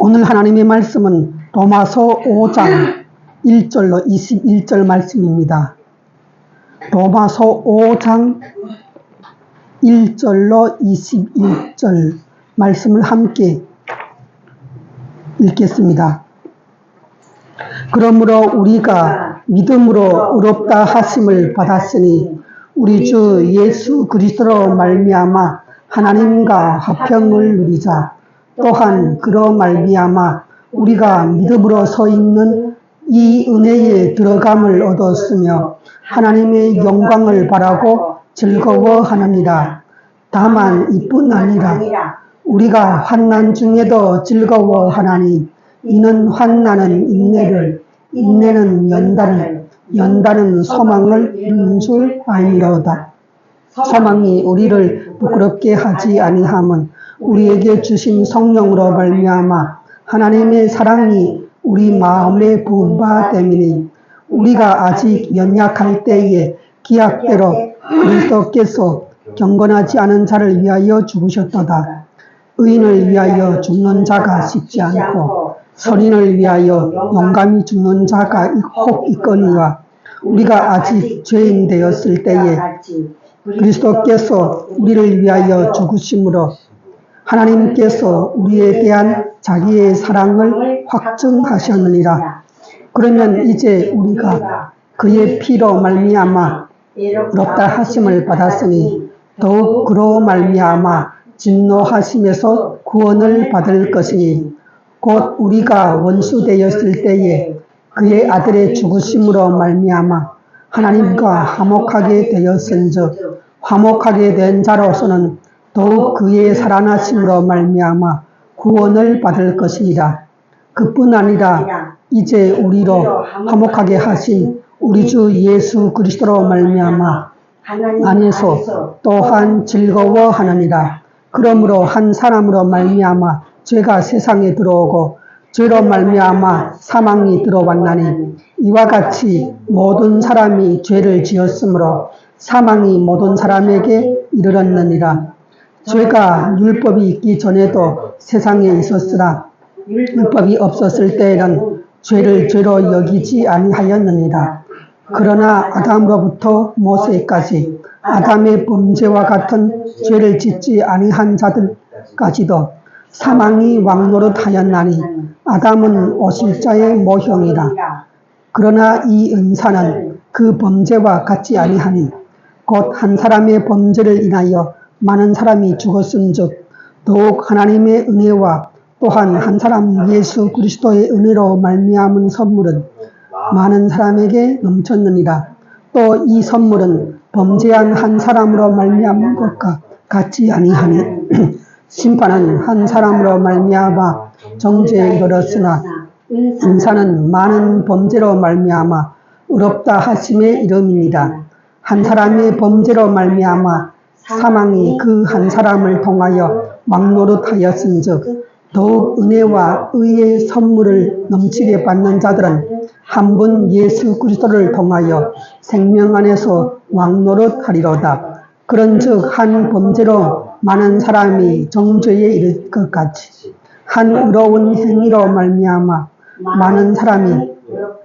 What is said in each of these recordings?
오늘 하나님의 말씀은 로마서 5장 1절로 21절 말씀입니다. 로마서 5장 1절로 21절 말씀을 함께 읽겠습니다. 그러므로 우리가 믿음으로 의롭다 하심을 받았으니 우리 주 예수 그리스도로 말미암아 하나님과 화평을 누리자. 또한 그로 말미암아 우리가 믿음으로 서 있는 이 은혜에 들어감을 얻었으며 하나님의 영광을 바라고 즐거워하느니라. 다만 이뿐 아니라 우리가 환난 중에도 즐거워하나니 이는 환난은 인내를, 인내는 연단을, 연단은 소망을 이룬 줄 알미로다. 소망이 우리를 부끄럽게 하지 아니함은 우리에게 주신 성령으로 말미암아 하나님의 사랑이 우리 마음에 부은 바 때문에 우리가 아직 연약할 때에 기약대로 그리스도께서 경건하지 않은 자를 위하여 죽으셨도다. 의인을 위하여 죽는 자가 쉽지 않고 선인을 위하여 용감히 죽는 자가 혹 있거니와 우리가 아직 죄인 되었을 때에 그리스도께서 우리를 위하여 죽으심으로 하나님께서 우리에 대한 자기의 사랑을 확증하셨느니라. 그러면 이제 우리가 그의 피로 말미암아 의롭다 하심을 받았으니 더욱 그로 말미암아 진노하심에서 구원을 받을 것이니 곧 우리가 원수 되었을 때에 그의 아들의 죽으심으로 말미암아 하나님과 화목하게 되었은즉 화목하게 된 자로서는 더욱 그의 살아나심으로 말미암아 구원을 받을 것이니라. 그뿐 아니라 이제 우리로 화목하게 하신 우리 주 예수 그리스도로 말미암아 안에서 또한 즐거워하느니라. 그러므로 한 사람으로 말미암아 죄가 세상에 들어오고 죄로 말미암아 사망이 들어왔나니 이와 같이 모든 사람이 죄를 지었으므로 사망이 모든 사람에게 이르렀느니라. 죄가 율법이 있기 전에도 세상에 있었으나 율법이 없었을 때에는 죄를 죄로 여기지 아니하였느니라. 그러나 아담으로부터 모세까지 아담의 범죄와 같은 죄를 짓지 아니한 자들까지도 사망이 왕노릇하였나니 아담은 오실자의 모형이라. 그러나 이 은사는 그 범죄와 같지 아니하니 곧 한 사람의 범죄를 인하여 많은 사람이 죽었은즉 더욱 하나님의 은혜와 또한 한 사람 예수 그리스도의 은혜로 말미암은 선물은 많은 사람에게 넘쳤느니라. 또 이 선물은 범죄한 한 사람으로 말미암은 것과 같지 아니하니 심판은 한 사람으로 말미암아 정죄에 이르렀으나 은사는 많은 범죄로 말미암아 의롭다 하심의 이름이니라. 한 사람의 범죄로 말미암아 사망이 그 한 사람을 통하여 왕노릇하였은즉 더욱 은혜와 의의 선물을 넘치게 받는 자들은 한 분 예수 그리스도를 통하여 생명 안에서 왕노릇하리로다. 그런즉 한 범죄로 많은 사람이 정죄에 이를 것 같이 한 의로운 행위로 말미암아 많은 사람이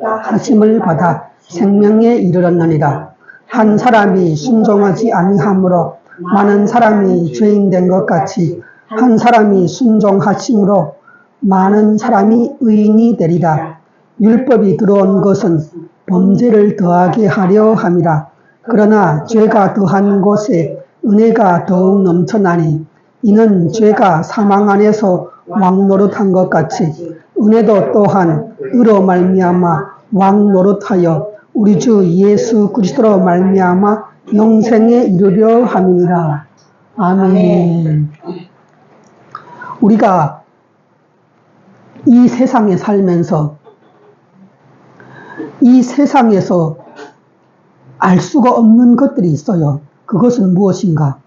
하심을 받아 생명에 이르렀느니라. 한 사람이 순종하지 아니함으로 많은 사람이 죄인 된 것 같이 한 사람이 순종하심으로 많은 사람이 의인이 되리라. 율법이 들어온 것은 범죄를 더하게 하려 함이라. 그러나 죄가 더한 곳에 은혜가 더욱 넘쳐나니 이는 죄가 사망 안에서 왕노릇한 것 같이 은혜도 또한 의로 말미암아 왕노릇하여 우리 주 예수 그리스도로 말미암아 영생에 이르려 함이니라. 아멘. 우리가 이 세상에 살면서 이 세상에서 알 수가 없는 것들이 있어요. 그것은 무엇인가?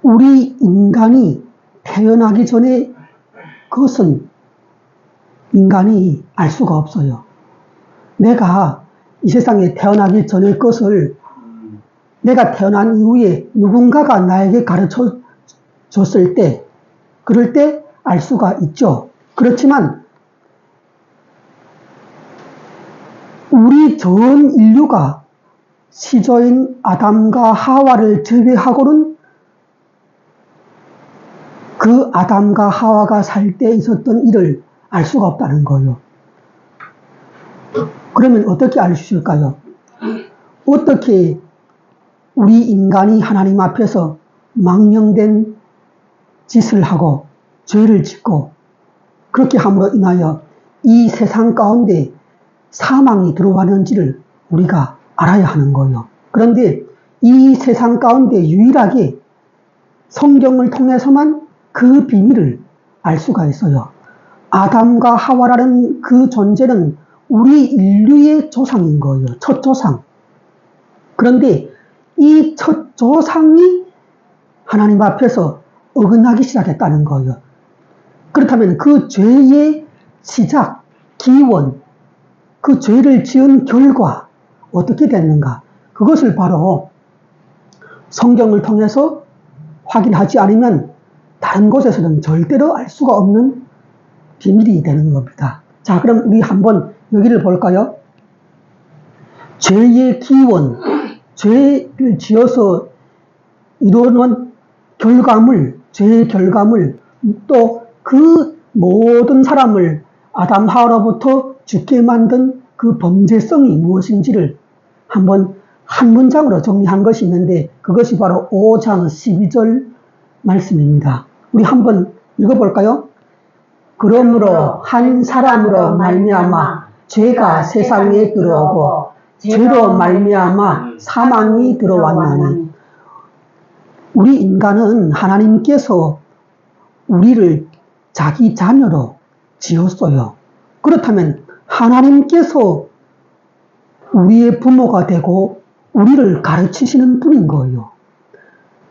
우리 인간이 태어나기 전에 그것은 인간이 알 수가 없어요. 내가 이 세상에 태어나기 전의 것을 내가 태어난 이후에 누군가가 나에게 가르쳐 줬을 때, 그럴 때 알 수가 있죠. 그렇지만 우리 전 인류가 시조인 아담과 하와를 제외하고는 그 아담과 하와가 살 때 있었던 일을 알 수가 없다는 거예요. 그러면 어떻게 알 수 있을까요? 어떻게 우리 인간이 하나님 앞에서 망령된 짓을 하고 죄를 짓고 그렇게 함으로 인하여 이 세상 가운데 사망이 들어왔는지를 우리가 알아야 하는 거예요. 그런데 이 세상 가운데 유일하게 성경을 통해서만 그 비밀을 알 수가 있어요. 아담과 하와라는 그 존재는 우리 인류의 조상인 거예요. 첫 조상. 그런데 이 첫 조상이 하나님 앞에서 어긋나기 시작했다는 거예요. 그렇다면 그 죄의 시작, 기원, 그 죄를 지은 결과 어떻게 됐는가? 그것을 바로 성경을 통해서 확인하지 않으면 다른 곳에서는 절대로 알 수가 없는 비밀이 되는 겁니다. 자, 그럼 우리 한번 여기를 볼까요? 죄의 기원, 죄를 지어서 이루어놓은 결과물, 죄의 결과물, 또 그 모든 사람을 아담 하와로부터 죽게 만든 그 범죄성이 무엇인지를 한번 한 문장으로 정리한 것이 있는데 그것이 바로 5장 12절 말씀입니다. 우리 한번 읽어볼까요? 그러므로 한 사람으로 말미암아 죄가 세상에 들어오고 죄로 말미암아 사망이 들어왔나니 우리 인간은 하나님께서 우리를 자기 자녀로 지었어요. 그렇다면 하나님께서 우리의 부모가 되고 우리를 가르치시는 분인 거예요.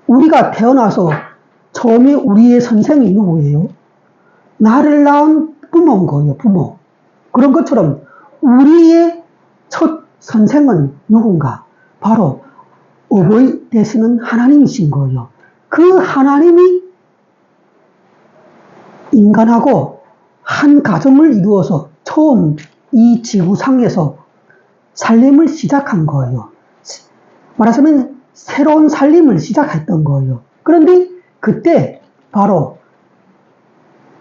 우리가 태어나서 처음에 우리의 선생이 누구예요? 나를 낳은 부모인 거예요. 부모. 그런 것처럼 우리의 첫 선생은 누군가? 바로 어버이 되시는 하나님이신 거예요. 그 하나님이 인간하고 한 가정을 이루어서 처음 이 지구상에서 살림을 시작한 거예요. 말하자면 새로운 살림을 시작했던 거예요. 그런데 그때 바로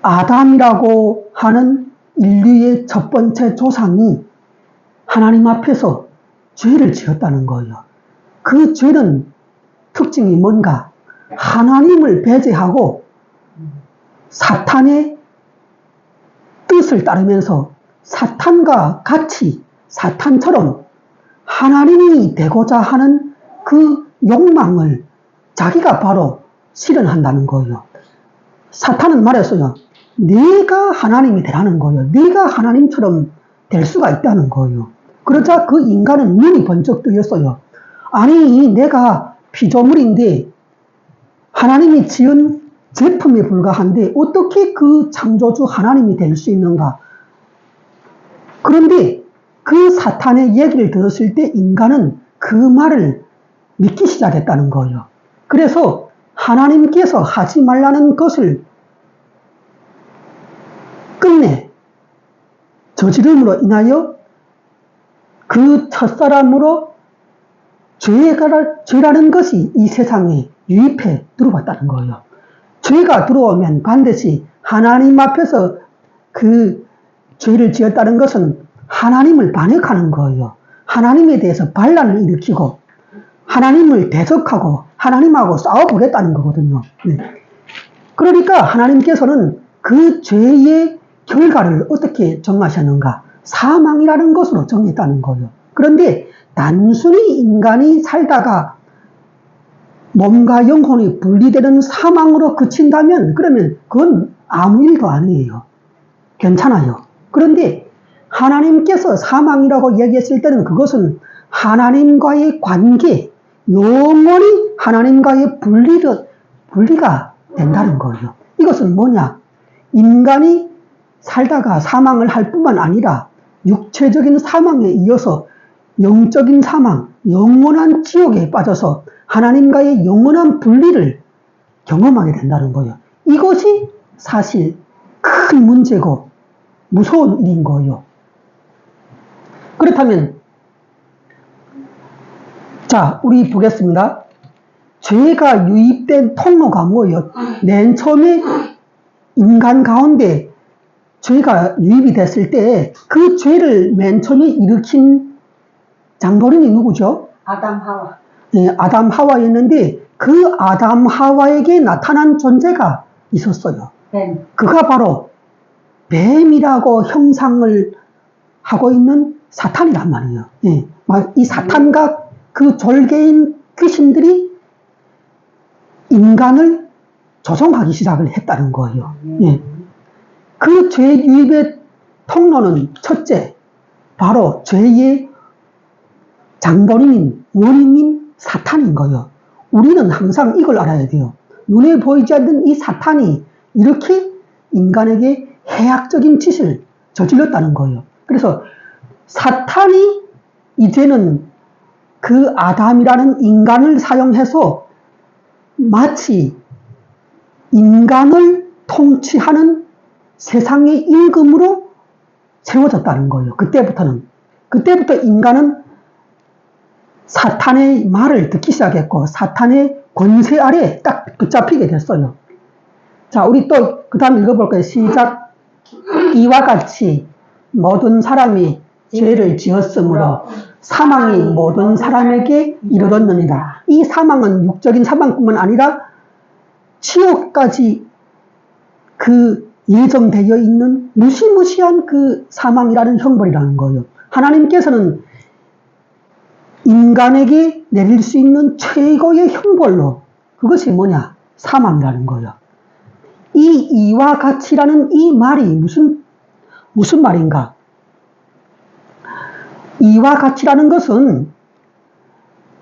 아담이라고 하는 인류의 첫 번째 조상이 하나님 앞에서 죄를 지었다는 거예요. 그 죄는 특징이 뭔가? 하나님을 배제하고 사탄의 뜻을 따르면서 사탄과 같이 사탄처럼 하나님이 되고자 하는 그 욕망을 자기가 바로 실현한다는 거예요. 사탄은 말했어요. 네가 하나님이 되라는 거예요. 네가 하나님처럼 될 수가 있다는 거예요. 그러자 그 인간은 눈이 번쩍 뜨였어요. 아니, 내가 피조물인데 하나님이 지은 제품에 불과한데 어떻게 그 창조주 하나님이 될 수 있는가? 그런데 그 사탄의 얘기를 들었을 때 인간은 그 말을 믿기 시작했다는 거예요. 그래서 하나님께서 하지 말라는 것을 끝내 저지름으로 인하여 그 첫사람으로 죄라는 것이 이 세상에 유입해 들어왔다는 거예요. 죄가 들어오면 반드시 하나님 앞에서 그 죄를 지었다는 것은 하나님을 반역하는 거예요. 하나님에 대해서 반란을 일으키고 하나님을 대적하고 하나님하고 싸워보겠다는 거거든요. 네. 그러니까 하나님께서는 그 죄의 결과를 어떻게 정하셨는가? 사망이라는 것으로 정했다는 거예요. 그런데 단순히 인간이 살다가 몸과 영혼이 분리되는 사망으로 그친다면 그러면 그건 아무 일도 아니에요. 괜찮아요. 그런데 하나님께서 사망이라고 얘기했을 때는 그것은 하나님과의 관계, 영원히 하나님과의 분리가 된다는 거예요. 이것은 뭐냐? 인간이 살다가 사망을 할 뿐만 아니라 육체적인 사망에 이어서 영적인 사망, 영원한 지옥에 빠져서 하나님과의 영원한 분리를 경험하게 된다는 거예요. 이것이 사실 큰 큰 문제고 무서운 일인 거예요. 그렇다면 자, 우리 보겠습니다. 죄가 유입된 통로가 뭐예요? 맨 처음에 인간 가운데 죄가 유입이 됐을 때 그 죄를 맨 처음에 일으킨 장본인이 누구죠? 아담 하와. 네, 아담 하와였는데 그 아담 하와에게 나타난 존재가 있었어요. 뱀. 그가 바로 뱀이라고 형상을 하고 있는 사탄이란 말이에요. 예, 이 사탄과 그 졸개인 귀신들이 인간을 조종하기 시작을 했다는 거예요. 예. 그 죄 유입의 통로는 첫째, 바로 죄의 장본인인 원인인 사탄인 거예요. 우리는 항상 이걸 알아야 돼요. 눈에 보이지 않는 이 사탄이 이렇게 인간에게 해악적인 짓을 저질렀다는 거예요. 그래서 사탄이 이제는 그 아담이라는 인간을 사용해서 마치 인간을 통치하는 세상의 임금으로 세워졌다는 거예요. 그때부터 인간은 사탄의 말을 듣기 시작했고 사탄의 권세 아래 딱 붙잡히게 됐어요. 자, 우리 또 그 다음 읽어볼까요? 시작. 이와 같이 모든 사람이 죄를 지었으므로 사망이 모든 사람에게 이르렀느니라. 이 사망은 육적인 사망뿐만 아니라 지옥까지 그 예정되어 있는 무시무시한 그 사망이라는 형벌이라는 거예요. 하나님께서는 인간에게 내릴 수 있는 최고의 형벌로 그것이 뭐냐? 사망이라는 거예요. 이 이와 같이라는 이 말이 무슨 말인가? 이와 같이라는 것은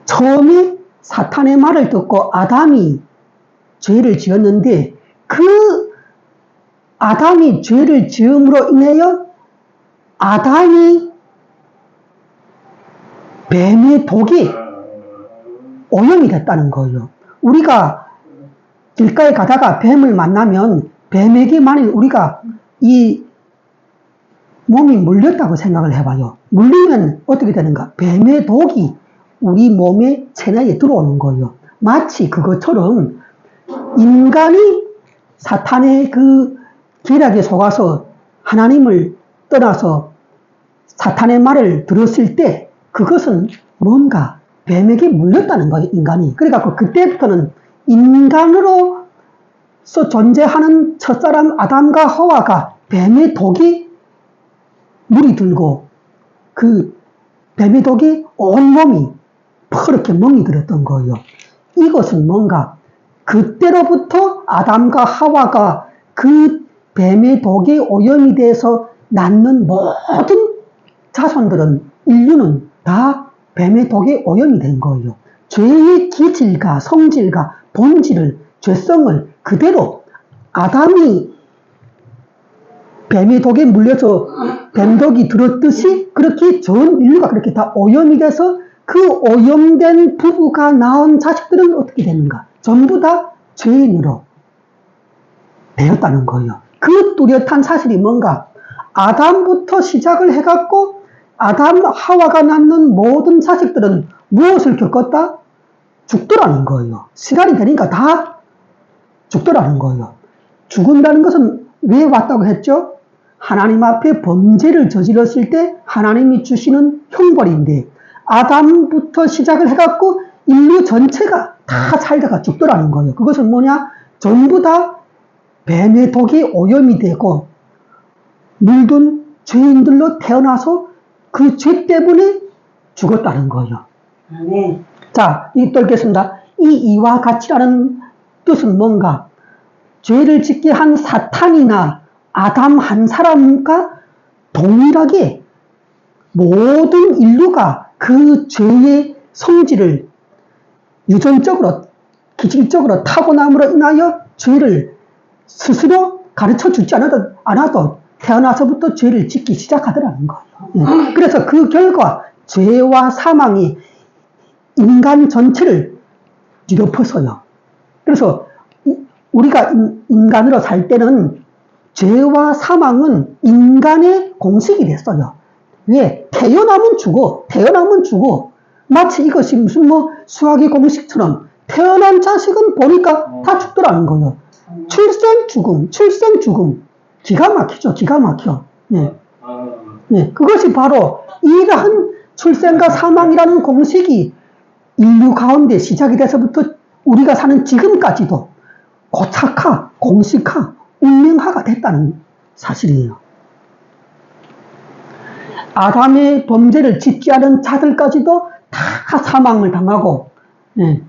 처음에 사탄의 말을 듣고 아담이 죄를 지었는데 그 아담이 죄를 지음으로 인하여 아담이 뱀의 독에 오염이 됐다는 거예요. 우리가 길가에 가다가 뱀을 만나면 뱀에게 만일 우리가 이 몸이 물렸다고 생각을 해봐요. 물리면 어떻게 되는가? 뱀의 독이 우리 몸의 체내에 들어오는 거예요. 마치 그것처럼 인간이 사탄의 그 계략에 속아서 하나님을 떠나서 사탄의 말을 들었을 때 그것은 뭔가 뱀에게 물렸다는 거예요, 인간이. 그러니까 그때부터는 인간으로서 존재하는 첫사람 아담과 하와가 뱀의 독이 물이 들고 그 뱀의 독이 온몸이 퍼렇게 멍이 들었던 거예요. 이것은 뭔가 그때로부터 아담과 하와가 그 뱀의 독에 오염이 돼서 낳는 모든 자손들은 인류는 다 뱀의 독에 오염이 된 거예요. 죄의 기질과 성질과 본질을 죄성을 그대로 아담이 뱀의 독에 물려서 뱀독이 들었듯이 그렇게 전 인류가 그렇게 다 오염이 돼서 그 오염된 부부가 낳은 자식들은 어떻게 되는가? 전부 다 죄인으로 되었다는 거예요. 그 뚜렷한 사실이 뭔가? 아담부터 시작을 해갖고 아담 하와가 낳는 모든 자식들은 무엇을 겪었다? 죽더라는 거예요. 시간이 되니까 다 죽더라는 거예요. 죽은다는 것은 왜 왔다고 했죠? 하나님 앞에 범죄를 저질렀을 때 하나님이 주시는 형벌인데 아담부터 시작을 해갖고 인류 전체가 다 살다가 죽더라는 거예요. 그것은 뭐냐? 전부 다 뱀의 독이 오염이 되고 물든 죄인들로 태어나서 그 죄 때문에 죽었다는 거예요. 네. 자, 또 읽겠습니다. 이 이와 같이라는 뜻은 뭔가? 죄를 짓게 한 사탄이나 아담 한 사람과 동일하게 모든 인류가 그 죄의 성질을 유전적으로, 기질적으로 타고남으로 인하여 죄를 스스로 가르쳐 주지 않아도 태어나서부터 죄를 짓기 시작하더라는 거예요. 그래서 그 결과 죄와 사망이 인간 전체를 뒤덮어서요. 그래서 우리가 인간으로 살 때는 죄와 사망은 인간의 공식이 됐어요. 왜? 태어나면 죽어. 태어나면 죽어. 마치 이것이 무슨 뭐 수학의 공식처럼 태어난 자식은 보니까 다 죽더라는 거예요. 출생, 죽음, 출생, 죽음. 기가 막히죠. 기가 막혀. 예. 예. 그것이 바로 이러한 출생과 사망이라는 공식이 인류 가운데 시작이 돼서부터 우리가 사는 지금까지도 고착화, 공식화, 운명화가 됐다는 사실이에요. 아담의 범죄를 짓지 않은 자들까지도 다 사망을 당하고, 예.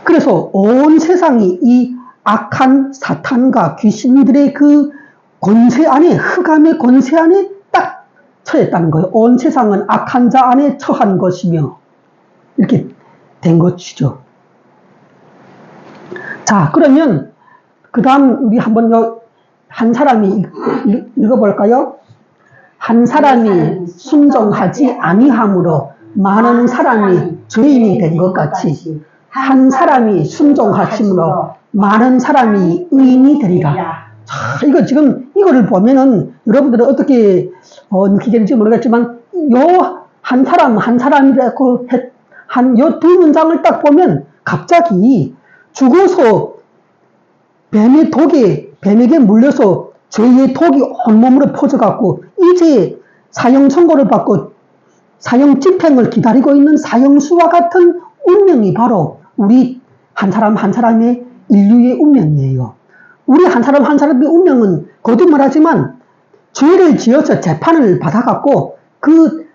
그래서 온 세상이 이 악한 사탄과 귀신들의 그 권세 안에, 흑암의 권세 안에 딱 처했다는 거예요. 온 세상은 악한 자 안에 처한 것이며, 이렇게 된 것이죠. 자, 그러면, 그 다음, 우리 한번 한 사람이 읽어볼까요? 한 사람이 순종하지 아니함으로 많은 사람이 죄인이 된 것 같이, 한 사람이 순종하심으로 많은 사람이 의인이 되리라. 자, 이거 지금, 이거를 보면은, 여러분들은 어떻게, 느끼게 될지 모르겠지만, 요, 한 사람이라고 요 두 문장을 딱 보면, 갑자기 죽어서 뱀에게 물려서 죄의 독이 온몸으로 퍼져갖고, 이제 사형 선고를 받고, 사형 집행을 기다리고 있는 사형수와 같은 운명이 바로 우리 한 사람 한 사람의 인류의 운명이에요. 우리 한 사람 한 사람의 운명은 거듭말하지만 죄를 지어서 재판을 받아갖고 그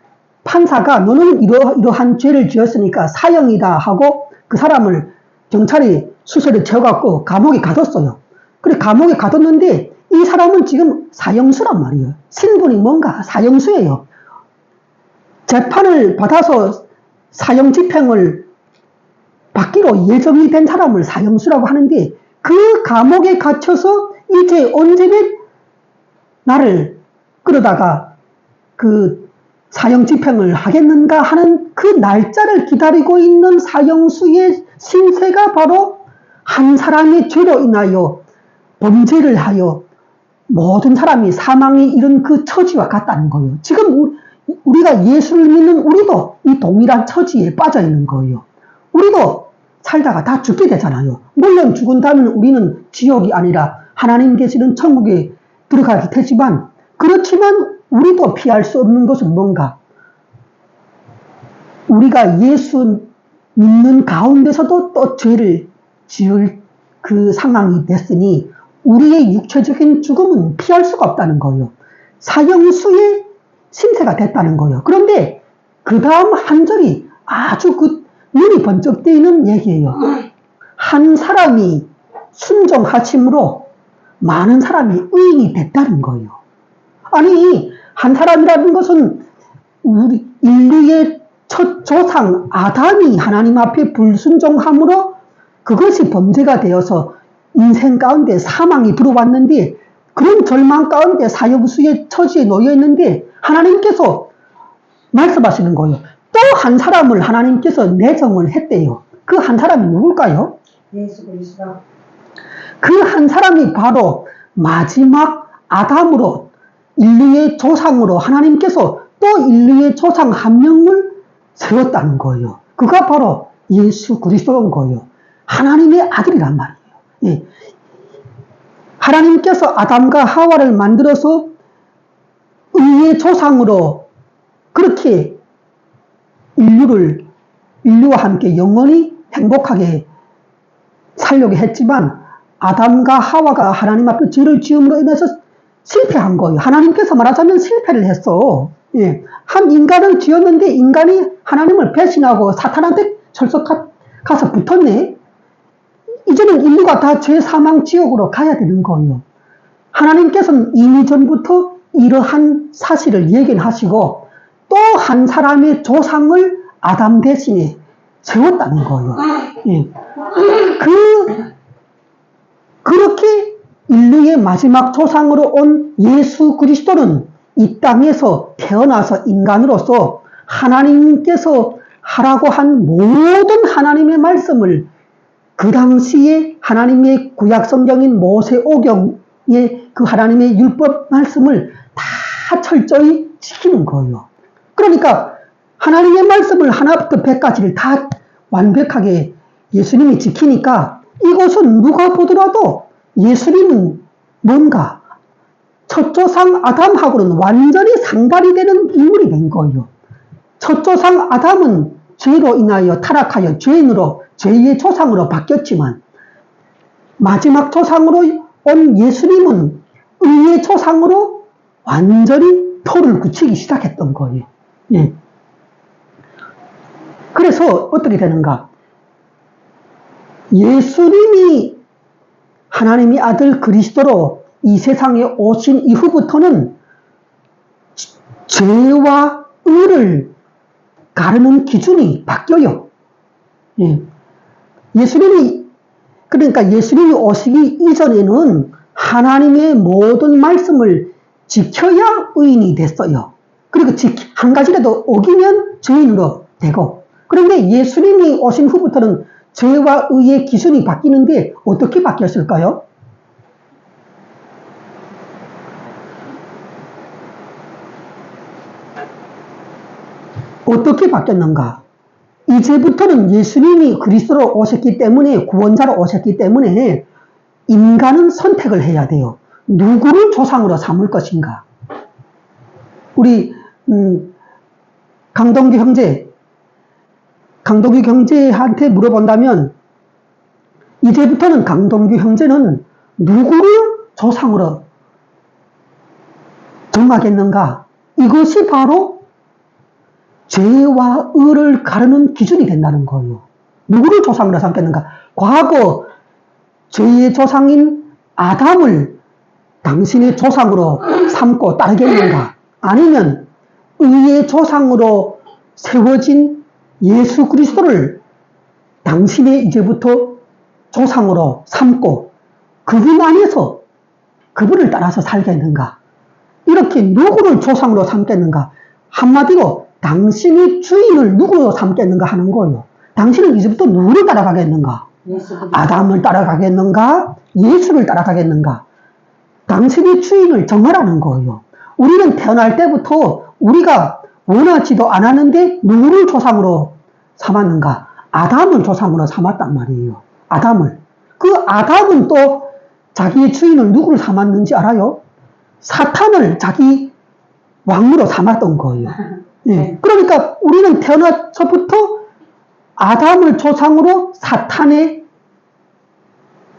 판사가 너는 이러한 죄를 지었으니까 사형이다 하고 그 사람을 경찰이 수사를 채워갖고 감옥에 가뒀어요. 그래 감옥에 가뒀는데 이 사람은 지금 사형수란 말이에요. 신분이 뭔가 사형수예요. 재판을 받아서 사형 집행을 받기로 예정이 된 사람을 사형수라고 하는데 그 감옥에 갇혀서 이제 언제면 나를 끌어다가 그 사형 집행을 하겠는가 하는 그 날짜를 기다리고 있는 사형수의 신세가 바로 한 사람의 죄로 인하여 범죄를 하여 모든 사람이 사망에 이른 그 처지와 같다는 거예요. 지금 우리가 예수를 믿는 우리도 이 동일한 처지에 빠져 있는 거예요. 우리도 살다가 다 죽게 되잖아요. 물론 죽은 다음에 우리는 지옥이 아니라 하나님 계시는 천국에 들어가게 되지만 그렇지만 우리도 피할 수 없는 것은 뭔가 우리가 예수 믿는 가운데서도 또 죄를 지을 그 상황이 됐으니 우리의 육체적인 죽음은 피할 수가 없다는 거예요. 사형수의 신세가 됐다는 거예요. 그런데 그 다음 한 절이 아주 그 눈이 번쩍 뜨이는 얘기예요. 한 사람이 순종하심으로 많은 사람이 의인이 됐다는 거예요. 아니 한 사람이라는 것은 우리 인류의 첫 조상 아담이 하나님 앞에 불순종함으로 그것이 범죄가 되어서 인생 가운데 사망이 들어왔는데 그런 절망 가운데 사형수의 처지에 놓여 있는데 하나님께서 말씀하시는 거예요. 또 한 사람을 하나님께서 내정을 했대요. 그 한 사람이 누굴까요? 예수 그리스도. 그 한 사람이 바로 마지막 아담으로 인류의 조상으로 하나님께서 또 인류의 조상 한 명을 세웠다는 거예요. 그가 바로 예수 그리스도인 거예요. 하나님의 아들이란 말이에요. 예. 하나님께서 아담과 하와를 만들어서 의의 조상으로 그렇게 인류와 함께 영원히 행복하게 살려고 했지만 아담과 하와가 하나님 앞에 죄를 지음으로 인해서 실패한 거예요. 하나님께서 말하자면 실패를 했어. 예. 한 인간을 지었는데 인간이 하나님을 배신하고 사탄한테 철썩 가서 붙었네. 이제는 인류가 다 죄 사망 지옥으로 가야 되는 거예요. 하나님께서는 이미 전부터 이러한 사실을 예견하시고 또 한 사람의 조상을 아담 대신에 세웠다는 거예요. 예. 그렇게 인류의 마지막 조상으로 온 예수 그리스도는 이 땅에서 태어나서 인간으로서 하나님께서 하라고 한 모든 하나님의 말씀을 그 당시에 하나님의 구약 성경인 모세오경의 그 하나님의 율법 말씀을 다 철저히 지키는 거예요. 그러니까 하나님의 말씀을 하나부터 100까지를 다 완벽하게 예수님이 지키니까 이곳은 누가 보더라도 예수님은 뭔가 첫 조상 아담하고는 완전히 상달이 되는 인물이 된 거예요. 첫 조상 아담은 죄로 인하여 타락하여 죄인으로 죄의 조상으로 바뀌었지만 마지막 조상으로 온 예수님은 의의 조상으로 완전히 토를 굳히기 시작했던 거예요. 예. 그래서 어떻게 되는가? 예수님이 하나님의 아들 그리스도로 이 세상에 오신 이후부터는 죄와 의를 가르는 기준이 바뀌어요. 예. 그러니까 예수님이 오시기 이전에는 하나님의 모든 말씀을 지켜야 의인이 됐어요. 그리고 한 가지라도 어기면 죄인으로 되고. 그런데 예수님이 오신 후부터는 죄와 의의 기준이 바뀌는데 어떻게 바뀌었을까요? 어떻게 바뀌었는가? 이제부터는 예수님이 그리스도로 오셨기 때문에, 구원자로 오셨기 때문에 인간은 선택을 해야 돼요. 누구를 조상으로 삼을 것인가? 우리 강동규 형제한테 물어본다면 이제부터는 강동규 형제는 누구를 조상으로 정하겠는가? 이것이 바로 죄와 의를 가르는 기준이 된다는 거예요. 누구를 조상으로 삼겠는가? 과거 죄의 조상인 아담을 당신의 조상으로 삼고 따르겠는가? 아니면 의의 조상으로 세워진 예수 그리스도를 당신의 이제부터 조상으로 삼고 그분 안에서 그분을 따라서 살겠는가? 이렇게 누구를 조상으로 삼겠는가? 한마디로 당신의 주인을 누구로 삼겠는가 하는 거예요. 당신은 이제부터 누구를 따라가겠는가? 아담을 따라가겠는가? 예수를 따라가겠는가? 당신의 주인을 정하라는 거예요. 우리는 태어날 때부터 우리가 원하지도 않았는데 누구를 조상으로 삼았는가? 아담을 조상으로 삼았단 말이에요. 아담을. 그 아담은 또 자기의 주인을 누구를 삼았는지 알아요? 사탄을 자기 왕으로 삼았던 거예요. 예. 그러니까 우리는 태어나서부터 아담을 조상으로 사탄의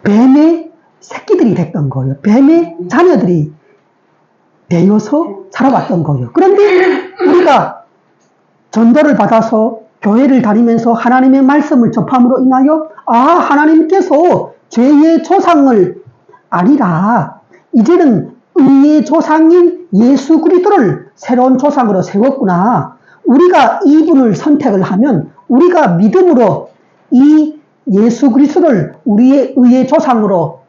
뱀의 새끼들이 됐던 거예요. 뱀의 자녀들이 되어서 살아왔던 거예요. 그런데 우리가 전도를 받아서 교회를 다니면서 하나님의 말씀을 접함으로 인하여 하나님께서 죄의 조상을 아니라 이제는 의의 조상인 예수 그리스도를 새로운 조상으로 세웠구나. 우리가 이분을 선택을 하면 우리가 믿음으로 이 예수 그리스도를 우리의 의의 조상으로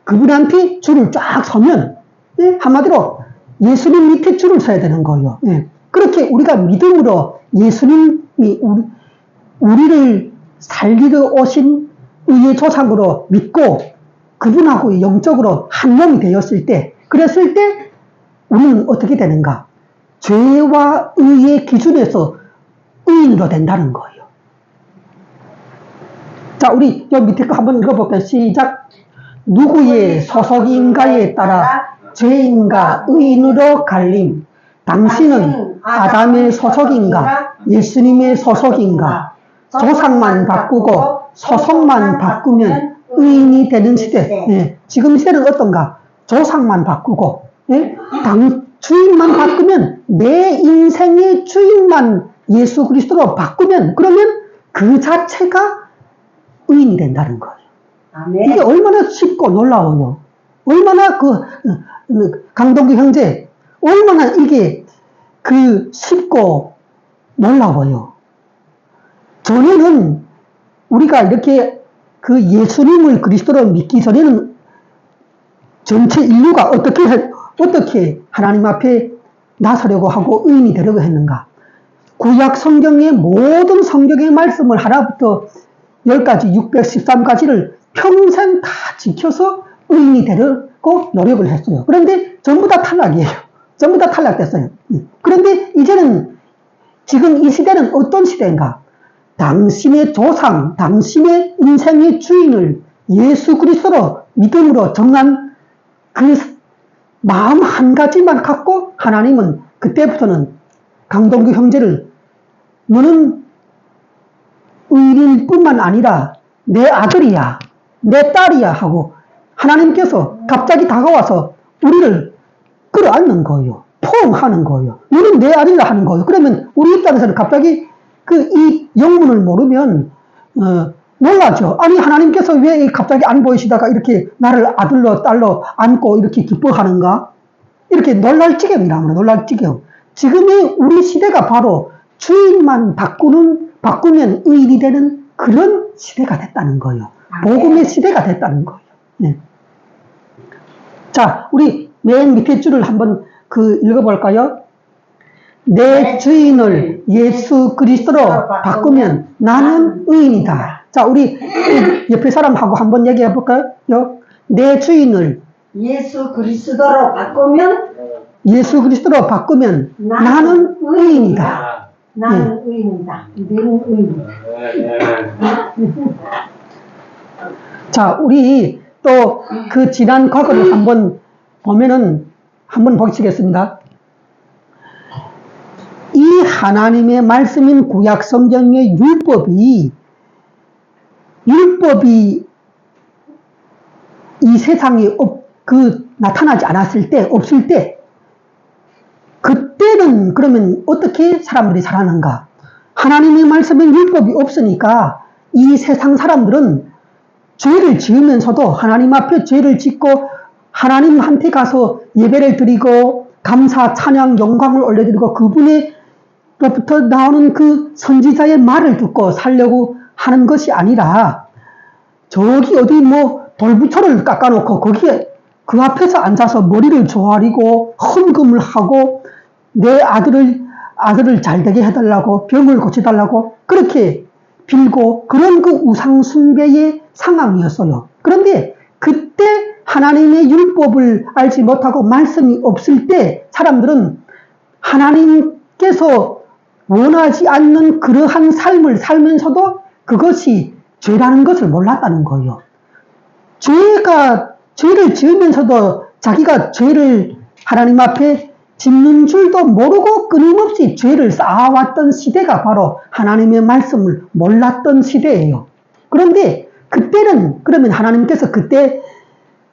그분한테 줄을 쫙 서면, 예? 한마디로 예수님 밑에 줄을 서야 되는 거예요. 예. 그렇게 우리가 믿음으로 예수님이 우리를 살리러 오신 의의 조상으로 믿고 그분하고 영적으로 한 몸이 되었을 때, 그랬을 때 우리는 어떻게 되는가? 죄와 의의 기준에서 의인으로 된다는 거예요. 자, 우리 여 밑에 거 한번 읽어볼게요. 시작. 누구의 소속인가에 따라 죄인과 의인으로 갈림. 당신은 아담의 소속인가? 예수님의 소속인가? 조상만 바꾸고 소속만 바꾸면 의인이 되는 시대. 예. 지금 시대는 어떤가? 조상만 바꾸고, 예? 주인만 바꾸면, 내 인생의 주인만 예수 그리스도로 바꾸면, 그러면 그 자체가 의인이 된다는 거예요. 아멘. 이게 얼마나 쉽고 놀라워요. 얼마나 강동규 형제, 얼마나 이게 쉽고 놀라워요. 전에는 우리가 이렇게 예수님을 그리스도로 믿기 전에는 전체 인류가 어떻게 하나님 앞에 나서려고 하고 의인이 되려고 했는가? 구약 성경의 모든 성경의 말씀을 하나부터 10까지, 613까지를 평생 다 지켜서 의인이 되려고 노력을 했어요. 그런데 전부 다 탈락이에요. 전부 다 탈락됐어요. 그런데 이제는 지금 이 시대는 어떤 시대인가? 당신의 조상, 당신의 인생의 주인을 예수 그리스도로 믿음으로 정한 그 마음 한 가지만 갖고 하나님은 그때부터는 강동규 형제를 너는 의인일 뿐만 아니라 내 아들이야, 내 딸이야 하고 하나님께서 갑자기 다가와서 우리를 끌어안는 거예요. 포옹하는 거예요. 너는 내 아들이라 하는 거예요. 그러면 우리 입장에서는 갑자기 이 영문을 모르면 놀라죠. 아니 하나님께서 왜 갑자기 안 보이시다가 이렇게 나를 아들로 딸로 안고 이렇게 기뻐하는가? 이렇게 놀랄 지경이라면 놀랄 지경. 지금의 우리 시대가 바로 주인만 바꾸면 의인이 되는 그런 시대가 됐다는 거예요. 복음의 시대가 됐다는 거예요. 네. 자, 우리 맨 밑에 줄을 한번 읽어볼까요? 내 주인을 예수 그리스도로 바꾸면 나는 의인이다. 자, 우리 옆에 사람하고 한번 얘기해 볼까요? 내 주인을 예수 그리스도로 바꾸면 나는 의인이다. 나는 의인이다. 너는 의인이다. 자, 우리 또 그 지난 과거를 한번 보시겠습니다. 이 하나님의 말씀인 구약 성경의 율법이 이 세상에 나타나지 않았을 때, 없을 때, 그때는 그러면 어떻게 사람들이 살았는가? 하나님의 말씀인 율법이 없으니까 이 세상 사람들은 죄를 지으면서도 하나님 앞에 죄를 짓고 하나님한테 가서 예배를 드리고 감사, 찬양, 영광을 올려드리고 그분으로부터 나오는 그 선지자의 말을 듣고 살려고 하는 것이 아니라 저기 어디 돌부처를 깎아놓고 거기에 그 앞에서 앉아서 머리를 조아리고 헌금을 하고 내 아들을 잘되게 해달라고 병을 고쳐달라고 그렇게 빌고 그런 그 우상숭배의 상황이었어요. 그런데 그때 하나님의 율법을 알지 못하고 말씀이 없을 때 사람들은 하나님께서 원하지 않는 그러한 삶을 살면서도 그것이 죄라는 것을 몰랐다는 거예요. 죄를 지으면서도 자기가 죄를 하나님 앞에 짓는 줄도 모르고 끊임없이 죄를 쌓아왔던 시대가 바로 하나님의 말씀을 몰랐던 시대예요. 그런데 그때는 그러면 하나님께서 그때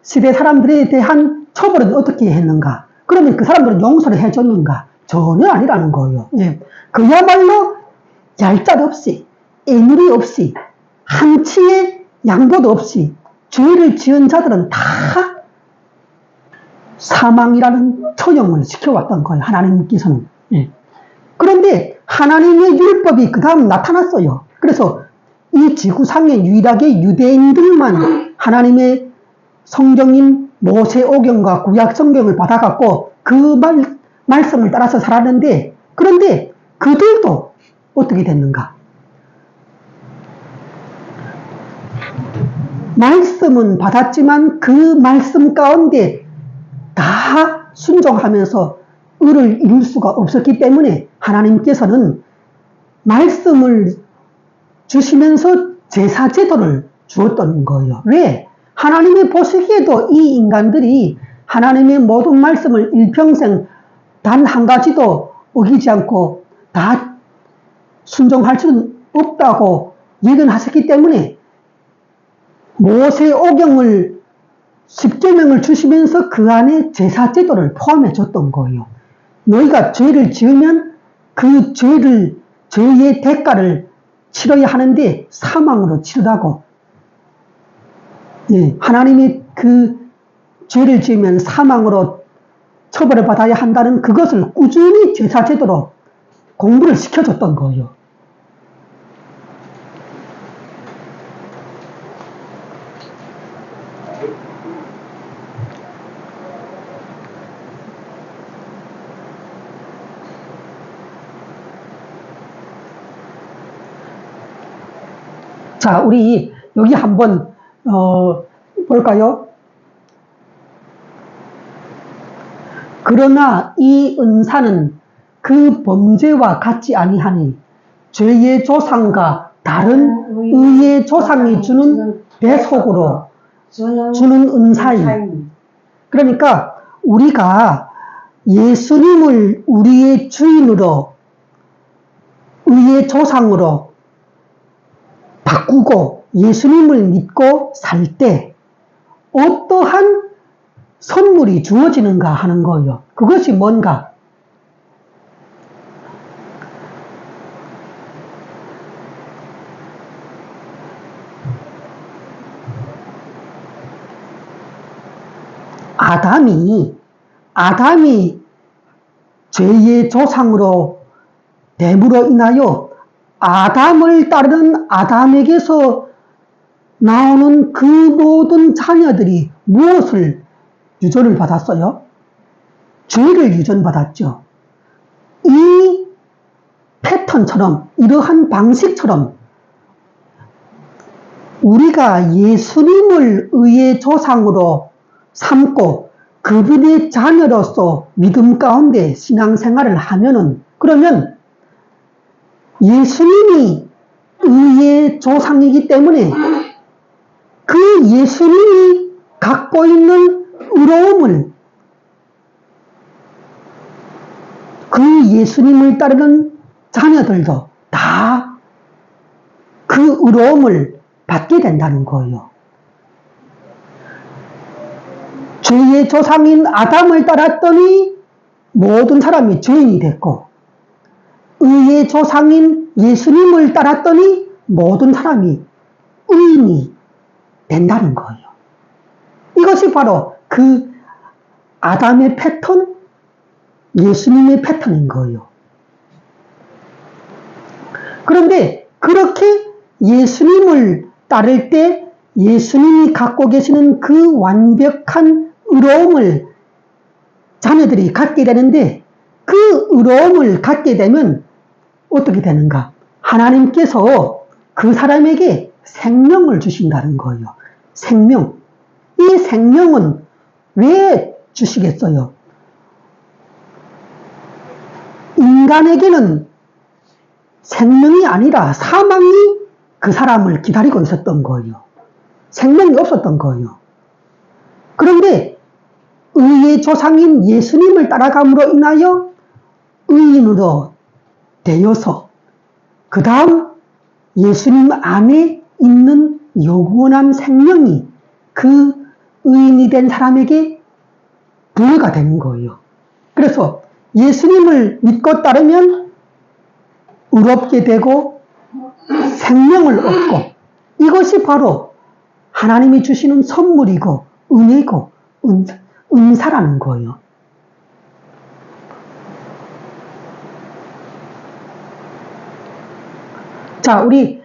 시대 사람들에 대한 처벌은 어떻게 했는가? 그러면 그 사람들은 용서를 해줬는가? 전혀 아니라는 거예요. 예. 그야말로 얄짤없이 애누리 없이 한치의 양보도 없이 죄를 지은 자들은 다 사망이라는 처형을 시켜왔던 거예요. 하나님께서는. 예. 그런데 하나님의 율법이 그 다음 나타났어요. 그래서 이 지구상에 유일하게 유대인들만 하나님의 성경인 모세오경과 구약 성경을 받아갖고 그 말씀을 따라서 살았는데 그런데 그들도 어떻게 됐는가? 말씀은 받았지만 그 말씀 가운데 다 순종하면서 의를 이룰 수가 없었기 때문에 하나님께서는 말씀을 주시면서 제사 제도를 주었던 거예요. 왜? 하나님이 보시기에도 이 인간들이 하나님의 모든 말씀을 일평생 단 한 가지도 어기지 않고 다 순종할 수는 없다고 예견하셨기 때문에 모세오경을 10계명을 주시면서 그 안에 제사 제도를 포함해 줬던 거예요. 너희가 죄를 지으면 그 죄의 대가를 치러야 하는데 사망으로 치르라고. 예, 하나님이 그 죄를 지으면 사망으로 처벌을 받아야 한다는 그것을 꾸준히 제사 제도로 공부를 시켜줬던 거예요. 자, 우리 여기 한번 볼까요? 그러나 이 은사는 그 범죄와 같지 아니하니 죄의 조상과 다른 의의 조상이 주는 대속으로 주는 은사임. 그러니까 우리가 예수님을 우리의 주인으로 의의 조상으로 바꾸고 예수님을 믿고 살 때 어떠한 선물이 주어지는가 하는 거예요. 그것이 뭔가? 아담이 죄의 조상으로 됨으로 인하여 아담을 따르는 아담에게서 나오는 그 모든 자녀들이 무엇을 유전을 받았어요? 죄를 유전받았죠. 이 패턴처럼, 이러한 방식처럼 우리가 예수님을 의의 조상으로 삼고 그분의 자녀로서 믿음 가운데 신앙생활을 하면은, 그러면 예수님이 의의 조상이기 때문에 그 예수님이 갖고 있는 의로움을 그 예수님을 따르는 자녀들도 다 그 의로움을 받게 된다는 거예요. 죄의 조상인 아담을 따랐더니 모든 사람이 죄인이 됐고, 의의 조상인 예수님을 따랐더니 모든 사람이 의인이 된다는 거예요. 이것이 바로 그 아담의 패턴, 예수님의 패턴인 거예요. 그런데 그렇게 예수님을 따를 때 예수님이 갖고 계시는 그 완벽한 의로움을 자녀들이 갖게 되는데, 그 의로움을 갖게 되면 어떻게 되는가? 하나님께서 그 사람에게 생명을 주신다는 거예요. 생명. 이 생명은 왜 주시겠어요? 인간에게는 생명이 아니라 사망이 그 사람을 기다리고 있었던 거예요. 생명이 없었던 거예요. 그런데 의의 조상인 예수님을 따라감으로 인하여 의인으로 되어서 그 다음 예수님 안에 있는 영원한 생명이 그 의인이 된 사람에게 부여가 되는 거예요. 그래서 예수님을 믿고 따르면 의롭게 되고 생명을 얻고, 이것이 바로 하나님이 주시는 선물이고 은혜고 은사라는 거예요. 자, 우리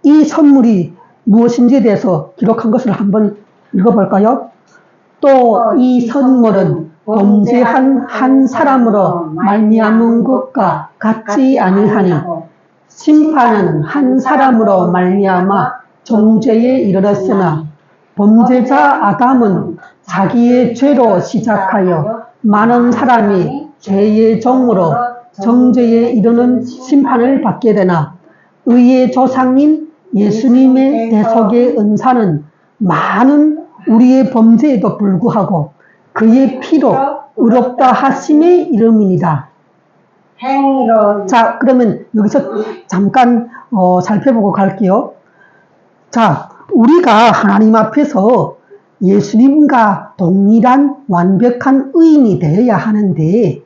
이 선물이 무엇인지에 대해서 기록한 것을 한번 읽어볼까요? 또 이 선물은 범죄한 한 사람으로 말미암은 것과 같지 아니하니 심판은 한 사람으로 말미암아 정죄에 이르렀으나 범죄자 아담은 자기의 죄로 시작하여 많은 사람이 죄의 종으로 정죄에 이르는 심판을 받게 되나, 의의 조상인 예수님의 대속의 은사는 많은 우리의 범죄에도 불구하고 그의 피로 의롭다 하심의 이름이니라. 행위로. 자, 그러면 여기서 잠깐 살펴보고 갈게요. 자, 우리가 하나님 앞에서 예수님과 동일한 완벽한 의인이 되어야 하는데, 이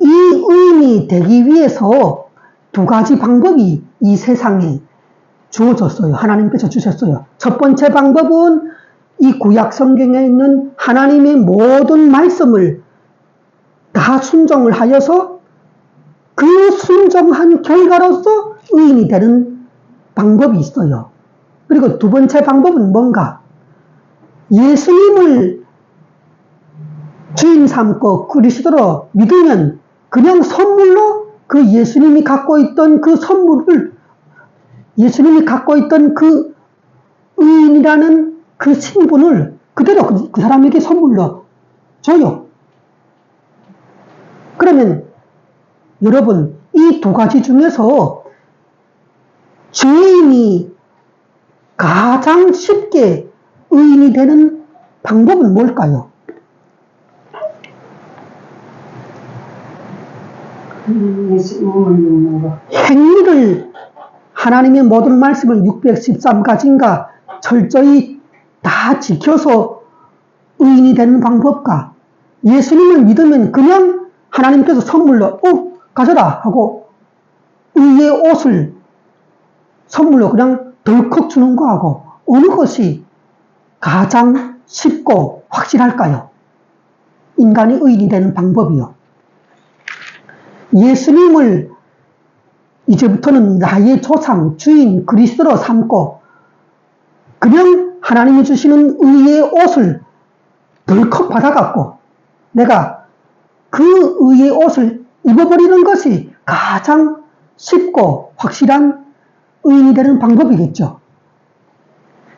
의인이 되기 위해서 두 가지 방법이 이 세상에 주어졌어요. 하나님께서 주셨어요. 첫 번째 방법은 이 구약 성경에 있는 하나님의 모든 말씀을 다 순종을 하여서 그 순종한 결과로서 의인이 되는 방법이 있어요. 그리고 두 번째 방법은 뭔가? 예수님을 주인 삼고 그리스도로 믿으면 그냥 선물로 그 예수님이 갖고 있던 그 선물을, 예수님이 갖고 있던 그 의인이라는 그 신분을 그대로 그 사람에게 선물로 줘요. 그러면 여러분, 이 두 가지 중에서 죄인이 가장 쉽게 의인이 되는 방법은 뭘까요? 예수님을 믿는 거. 행위를, 하나님의 모든 말씀을 613가지인가 철저히 다 지켜서 의인이 되는 방법과 예수님을 믿으면 그냥 하나님께서 선물로 가져라 하고 의의 옷을 선물로 그냥 덜컥 주는 거하고 어느 것이 가장 쉽고 확실할까요? 인간이 의인이 되는 방법이요. 예수님을 이제부터는 나의 조상, 주인, 그리스도로 삼고 그냥 하나님이 주시는 의의 옷을 덜컥 받아갖고 내가 그 의의 옷을 입어버리는 것이 가장 쉽고 확실한 의인이 되는 방법이겠죠.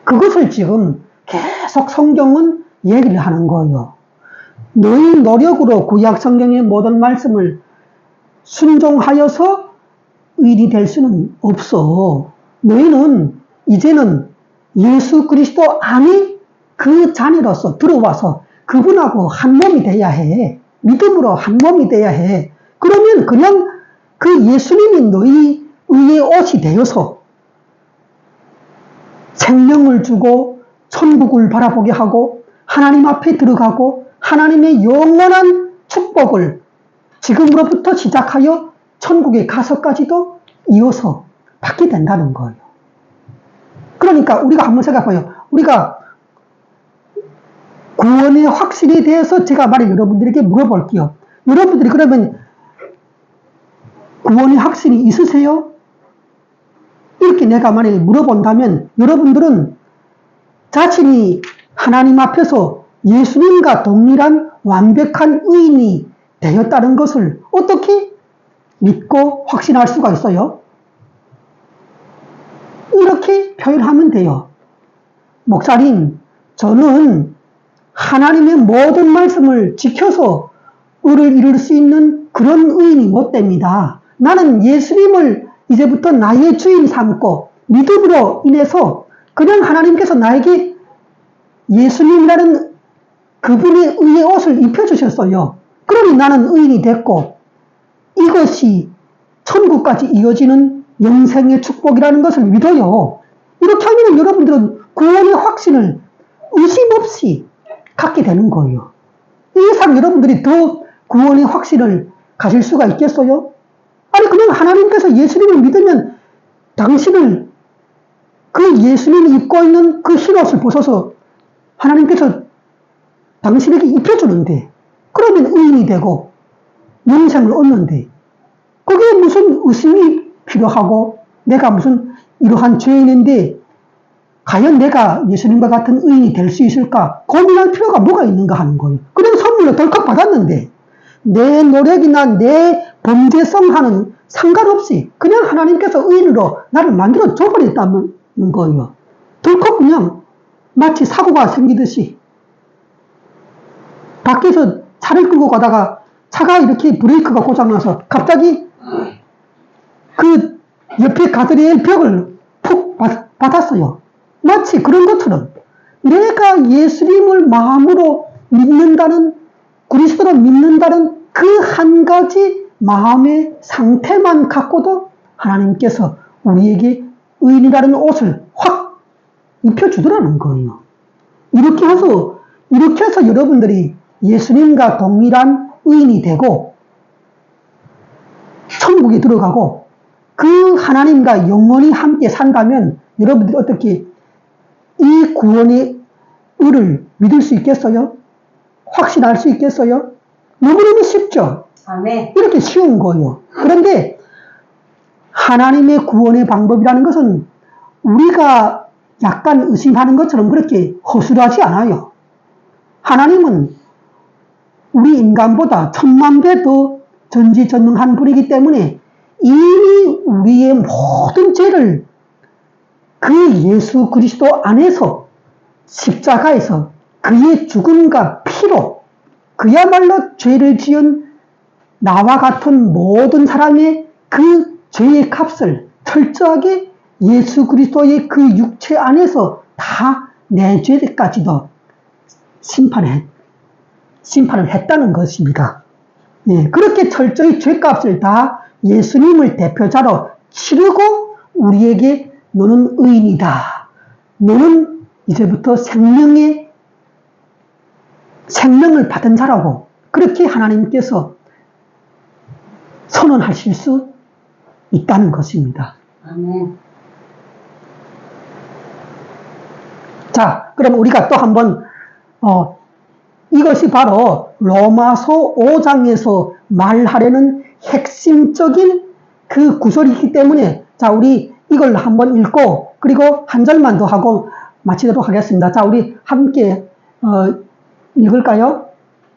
그것을 지금 계속 성경은 얘기를 하는 거예요. 너희 노력으로 구약 성경의 모든 말씀을 순종하여서 의인이 될 수는 없어. 너희는 이제는 예수 그리스도 안에 그 자녀로서 들어와서 그분하고 한 몸이 돼야 해. 믿음으로 한 몸이 돼야 해. 그러면 그냥 그 예수님이 너희 의의 옷이 되어서 생명을 주고 천국을 바라보게 하고 하나님 앞에 들어가고 하나님의 영원한 축복을 지금으로부터 시작하여 천국에 가서까지도 이어서 받게 된다는 거예요. 그러니까 우리가 한번 생각해봐요. 우리가 구원의 확신에 대해서 제가 만약 여러분들에게 물어볼게요. 여러분들이 그러면 구원의 확신이 있으세요? 이렇게 내가 만약에 물어본다면 여러분들은 자신이 하나님 앞에서 예수님과 동일한 완벽한 의인이 되었다는 것을 어떻게 믿고 확신할 수가 있어요? 이렇게 표현하면 돼요. 목사님, 저는 하나님의 모든 말씀을 지켜서 의를 이룰 수 있는 그런 의인이 못 됩니다. 나는 예수님을 이제부터 나의 주인 삼고 믿음으로 인해서 그냥 하나님께서 나에게 예수님이라는 그분의 의의 옷을 입혀주셨어요. 그러니 나는 의인이 됐고 이것이 천국까지 이어지는 영생의 축복이라는 것을 믿어요. 이렇게 하면 여러분들은 구원의 확신을 의심 없이 갖게 되는 거예요. 이 이상 여러분들이 더 구원의 확신을 가질 수가 있겠어요? 아니 그냥 하나님께서 예수님을 믿으면 당신을 그 예수님이 입고 있는 그 흰옷을 벗어서 하나님께서 당신에게 입혀주는데 그러면 의인이 되고 영생을 얻는데 그게 무슨 의심이 필요하고 내가 무슨 이러한 죄인인데 과연 내가 예수님과 같은 의인이 될 수 있을까 고민할 필요가 뭐가 있는가 하는 거예요. 그냥 선물로 덜컥 받았는데 내 노력이나 내 범죄성과는 상관없이 그냥 하나님께서 의인으로 나를 만들어 줘버렸다는 거예요. 덜컥 그냥 마치 사고가 생기듯이 밖에서 차를 끌고 가다가 차가 이렇게 브레이크가 고장나서 갑자기 그 옆에 가드레일 벽을 푹 받았어요. 마치 그런 것처럼 내가 예수님을 마음으로 믿는다는 그리스도를 믿는다는 그 한 가지 마음의 상태만 갖고도 하나님께서 우리에게 의인이라는 옷을 확 입혀주더라는 거예요. 이렇게 해서 여러분들이 예수님과 동일한 의인이 되고 천국에 들어가고 그 하나님과 영원히 함께 산다면 여러분들이 어떻게 이 구원의 의를 믿을 수 있겠어요? 확신할 수 있겠어요? 너무너무 쉽죠? 아멘. 이렇게 쉬운 거예요. 그런데 하나님의 구원의 방법이라는 것은 우리가 약간 의심하는 것처럼 그렇게 허술하지 않아요. 하나님은 우리 인간보다 1000만 배 더 전지전능한 분이기 때문에 이미 우리의 모든 죄를 그 예수 그리스도 안에서 십자가에서 그의 죽음과 피로 그야말로 죄를 지은 나와 같은 모든 사람의 그 죄의 값을 철저하게 예수 그리스도의 그 육체 안에서 다 내 죄까지도 심판을 했다는 것입니다. 예, 그렇게 철저히 죄값을 다 예수님을 대표자로 치르고 우리에게 너는 의인이다. 너는 이제부터 생명을 받은 자라고 그렇게 하나님께서 선언하실 수 있다는 것입니다. 아멘. 자, 그럼 우리가 또 한번 이것이 바로 로마서 5장에서 말하려는 핵심적인 그 구절이기 때문에 자, 우리 이걸 한번 읽고 그리고 한 절만 더 하고 마치도록 하겠습니다. 자, 우리 함께 읽을까요?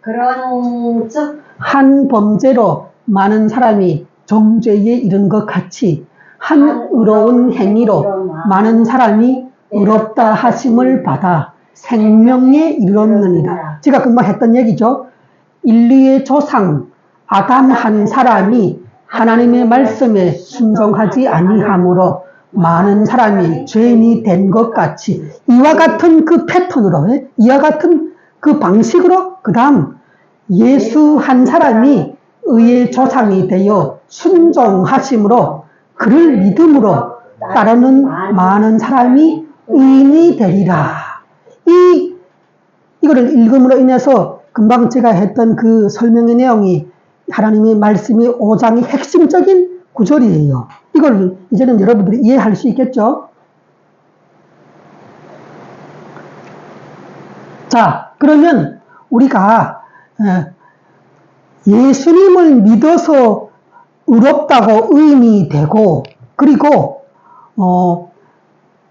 그런즉 한 범죄로 많은 사람이 정죄에 이른 것 같이 한 의로운 행위로 많은 사람이 의롭다 하심을 받아 생명에 이르렀느니라. 제가 금방 했던 얘기죠. 인류의 조상 아담 한 사람이 하나님의 말씀에 순종하지 아니하므로 많은 사람이 죄인이 된 것 같이 이와 같은 그 패턴으로 이와 같은 그 방식으로 그 다음 예수 한 사람이 의의 조상이 되어 순종하심으로 그를 믿음으로 따르는 많은 사람이 의인이 되리라. 이거를 읽음으로 인해서 금방 제가 했던 그 설명의 내용이 하나님의 말씀이 5장의 핵심적인 구절이에요. 이걸 이제는 여러분들이 이해할 수 있겠죠? 자, 그러면 우리가 예수님을 믿어서 의롭다고 의인이 되고 그리고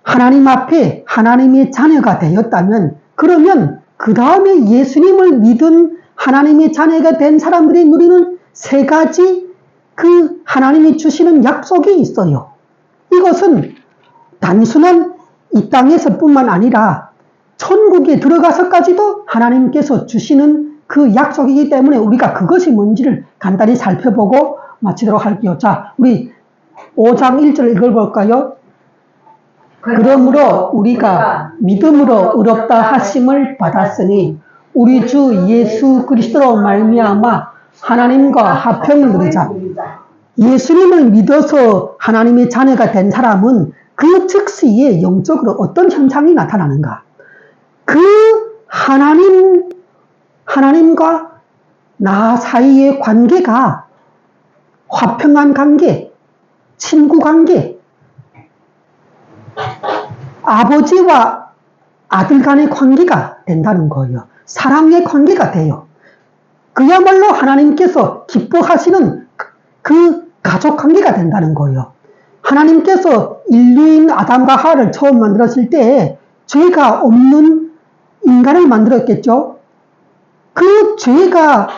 하나님 앞에 하나님의 자녀가 되었다면 그러면 그 다음에 예수님을 믿은 하나님의 자녀가 된 사람들이 누리는 세 가지 그 하나님이 주시는 약속이 있어요. 이것은 단순한 이 땅에서 뿐만 아니라 천국에 들어가서까지도 하나님께서 주시는 그 약속이기 때문에 우리가 그것이 뭔지를 간단히 살펴보고 마치도록 할게요. 자, 우리 5장 1절 읽어볼까요? 그러므로 우리가 믿음으로 의롭다 하심을 받았으니 우리 주 예수 그리스도로 말미암아 하나님과 화평을 누리자. 예수님을 믿어서 하나님의 자녀가 된 사람은 그 즉시에 영적으로 어떤 현상이 나타나는가? 그 하나님과 나 사이의 관계가 화평한 관계, 친구 관계, 아버지와 아들 간의 관계가 된다는 거예요. 사랑의 관계가 돼요. 그야말로 하나님께서 기뻐하시는 그 가족 관계가 된다는 거예요. 하나님께서 인류인 아담과 하와를 처음 만들었을 때 죄가 없는 인간을 만들었겠죠. 그 죄가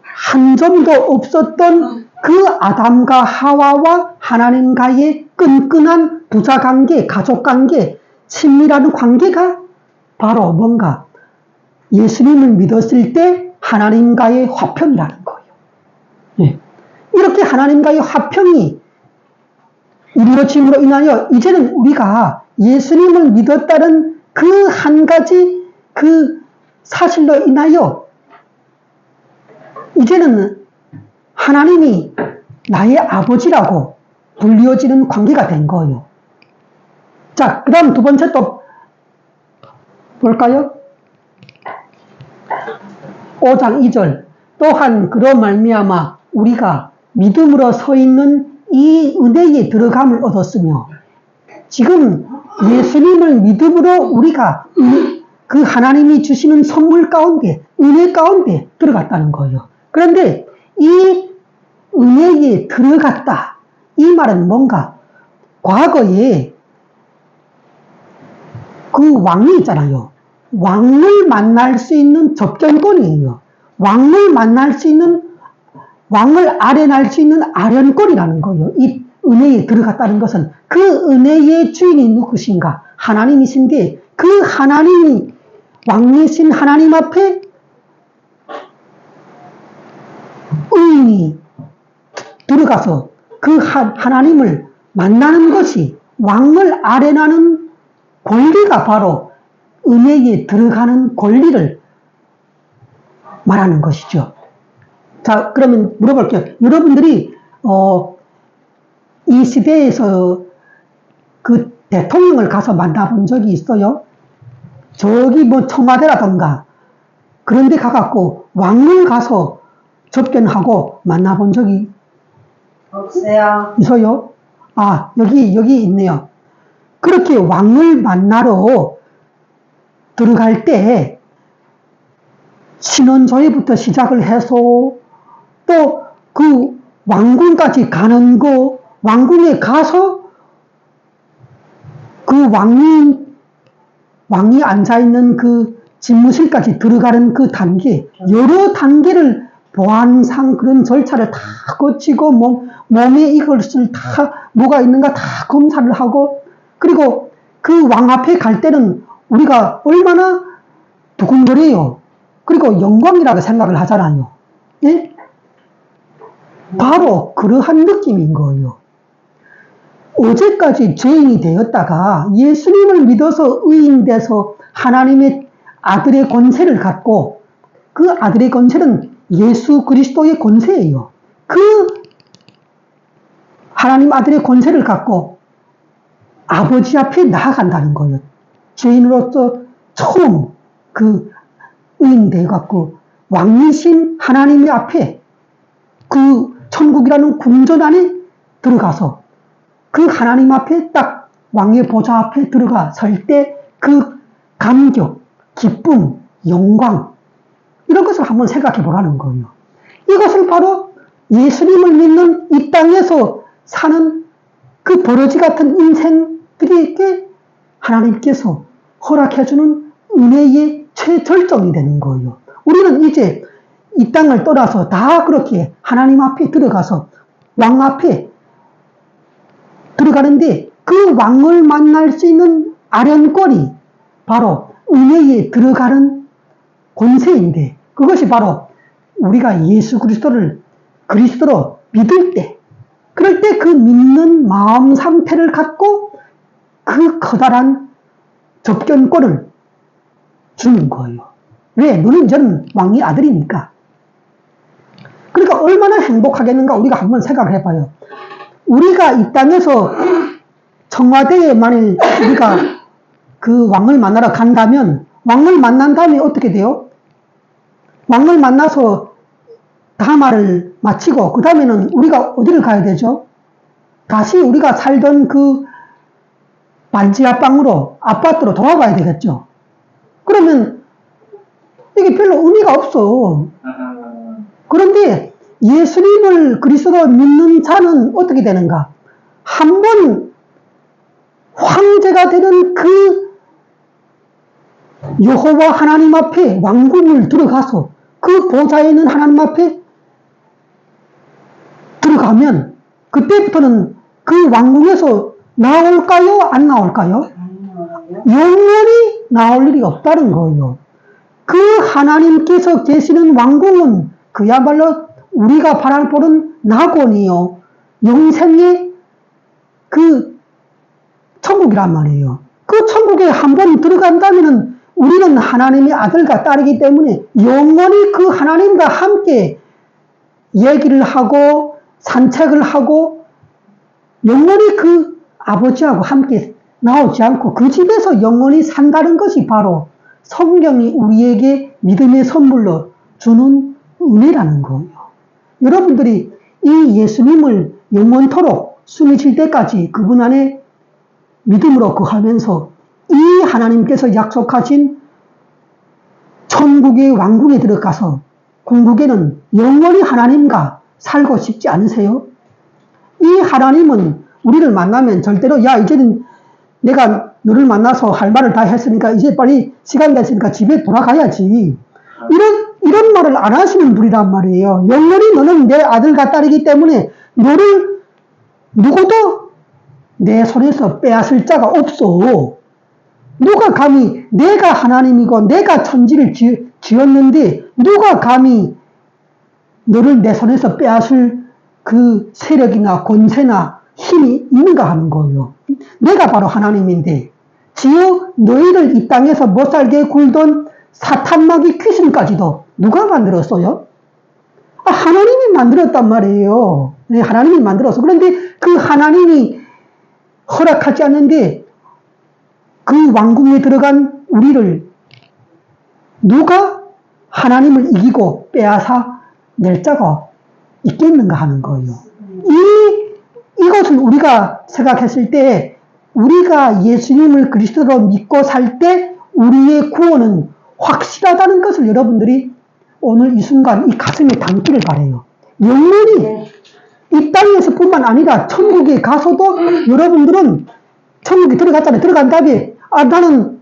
한 점도 없었던 그 아담과 하와와 하나님과의 끈끈한 부자관계, 가족관계, 친밀한 관계가 바로 뭔가 예수님을 믿었을 때 하나님과의 화평이라는 거예요. 네. 이렇게 하나님과의 화평이 이루어짐으로 인하여 이제는 우리가 예수님을 믿었다는 그 한 가지 그 사실로 인하여 이제는 하나님이 나의 아버지라고 불리어지는 관계가 된 거예요. 자, 그 다음 두 번째 또 볼까요? 5장 2절 또한 그로 말미암아 우리가 믿음으로 서 있는 이 은혜에 들어감을 얻었으며 지금 예수님을 믿음으로 우리가 그 하나님이 주시는 선물 가운데 은혜 가운데 들어갔다는 거예요. 그런데 이 은혜에 들어갔다 이 말은 뭔가 과거에 그 왕이 있잖아요. 왕을 만날 수 있는 접견권이에요. 왕을 만날 수 있는 왕을 아련할 수 있는 아련권이라는 거예요. 이 은혜에 들어갔다는 것은 그 은혜의 주인이 누구신가? 하나님이신데 그 하나님이 왕이신 하나님 앞에 의인이 들어가서 그 하나님을 만나는 것이 왕을 아뢰나는 권리가 바로 은혜에 들어가는 권리를 말하는 것이죠. 자, 그러면 물어볼게요. 여러분들이 이 시대에서 그 대통령을 가서 만나본 적이 있어요? 저기 뭐 청와대라던가 그런 데 가갖고 왕을 가서 접견하고 만나본 적이 없어요. 있어요? 아, 여기 있네요. 그렇게 왕을 만나러 들어갈 때 신원조회부터 시작을 해서 또 그 왕궁까지 가는 거, 왕궁에 가서 그 왕이 앉아있는 그 집무실까지 들어가는 그 단계, 여러 단계를 보안상 그런 절차를 다 거치고 몸에 이것을 다 뭐가 있는가 다 검사를 하고 그리고 그 왕 앞에 갈 때는 우리가 얼마나 두근거려요. 그리고 영광이라고 생각을 하잖아요. 예? 바로 그러한 느낌인 거예요. 어제까지 죄인이 되었다가 예수님을 믿어서 의인 돼서 하나님의 아들의 권세를 갖고 그 아들의 권세는 예수 그리스도의 권세예요. 그 하나님 아들의 권세를 갖고 아버지 앞에 나아간다는 거예요. 죄인으로서 처음 그 의인 되어갖고 왕이신 하나님의 앞에 그 천국이라는 궁전 안에 들어가서 그 하나님 앞에 딱 왕의 보좌 앞에 들어가 설 때 그 감격, 기쁨, 영광 이런 것을 한번 생각해 보라는 거예요. 이것을 바로 예수님을 믿는 이 땅에서 사는 그 버러지 같은 인생들에게 하나님께서 허락해주는 은혜의 최절정이 되는 거예요. 우리는 이제 이 땅을 떠나서 다 그렇게 하나님 앞에 들어가서 왕 앞에 들어가는데 그 왕을 만날 수 있는 아련권이 바로 은혜에 들어가는 권세인데 그것이 바로 우리가 예수 그리스도를 그리스도로 믿을 때 그럴 때 그 믿는 마음 상태를 갖고 그 커다란 접견권을 주는 거예요. 왜? 너는 저는 왕의 아들이니까. 그러니까 얼마나 행복하겠는가 우리가 한번 생각을 해봐요. 우리가 이 땅에서 청와대에 만일 우리가 그 왕을 만나러 간다면 왕을 만난 다음에 어떻게 돼요? 왕을 만나서 다말을 마치고 그 다음에는 우리가 어디를 가야 되죠? 다시 우리가 살던 그 반지하방으로 아파트로 돌아가야 되겠죠. 그러면 이게 별로 의미가 없어. 그런데 예수님을 그리스도로 믿는 자는 어떻게 되는가? 한 번 황제가 되는 그 여호와 하나님 앞에 왕궁을 들어가서 그 보좌에 있는 하나님 앞에 들어가면 그때부터는 그 왕궁에서 나올까요? 안 나올까요? 영원히 나올 일이 없다는 거예요. 그 하나님께서 계시는 왕궁은 그야말로 우리가 바라보는 낙원이요. 영생의 그 천국이란 말이에요. 그 천국에 한번 들어간다면 우리는 하나님의 아들과 딸이기 때문에 영원히 그 하나님과 함께 얘기를 하고 산책을 하고 영원히 그 아버지하고 함께 나오지 않고 그 집에서 영원히 산다는 것이 바로 성경이 우리에게 믿음의 선물로 주는 은혜라는 거예요. 여러분들이 이 예수님을 영원토록 숨이 질 때까지 그분 안에 믿음으로 거하면서 이 하나님께서 약속하신 천국의 왕궁에 들어가서 궁극에는 영원히 하나님과 살고 싶지 않으세요? 이 하나님은 우리를 만나면 절대로 야 이제는 내가 너를 만나서 할 말을 다 했으니까 이제 빨리 시간 됐으니까 집에 돌아가야지 이런 말을 안 하시는 분이란 말이에요. 영원히 너는 내 아들과 딸이기 때문에 너를 누구도 내 손에서 빼앗을 자가 없어. 누가 감히 내가 하나님이고 내가 천지를 지었는데 누가 감히 너를 내 손에서 빼앗을 그 세력이나 권세나 힘이 있는가 하는 거예요. 내가 바로 하나님인데 지어 너희를 이 땅에서 못 살게 굴던 사탄마귀 귀신까지도 누가 만들었어요? 하나님이 만들었단 말이에요. 네, 하나님이 만들었어. 그런데 그 하나님이 허락하지 않는데 그 왕궁에 들어간 우리를 누가 하나님을 이기고 빼앗아 낼 자가 있겠는가 하는 거예요. 이것은 우리가 생각했을 때 우리가 예수님을 그리스도로 믿고 살 때 우리의 구원은 확실하다는 것을 여러분들이 오늘 이 순간 이 가슴에 담기를 바라요. 영원히 이 땅에서 뿐만 아니라 천국에 가서도 여러분들은 천국에 들어갔잖아요. 들어간 다음에 나는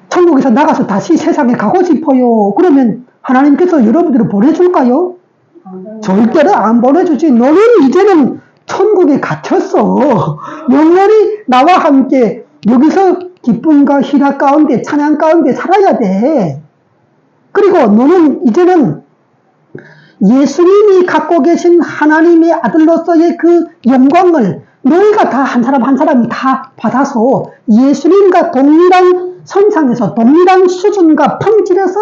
천국에서 나가서 다시 세상에 가고 싶어요. 그러면 하나님께서 여러분들을 보내줄까요? 절대로 안 보내주지. 너는 이제는 천국에 갇혔어. 영원히 나와 함께 여기서 기쁨과 희락 가운데 찬양 가운데 살아야 돼. 그리고 너는 이제는 예수님이 갖고 계신 하나님의 아들로서의 그 영광을 너희가 다 한 사람 한 사람이 다 받아서 예수님과 동일한 선상에서 동일한 수준과 품질에서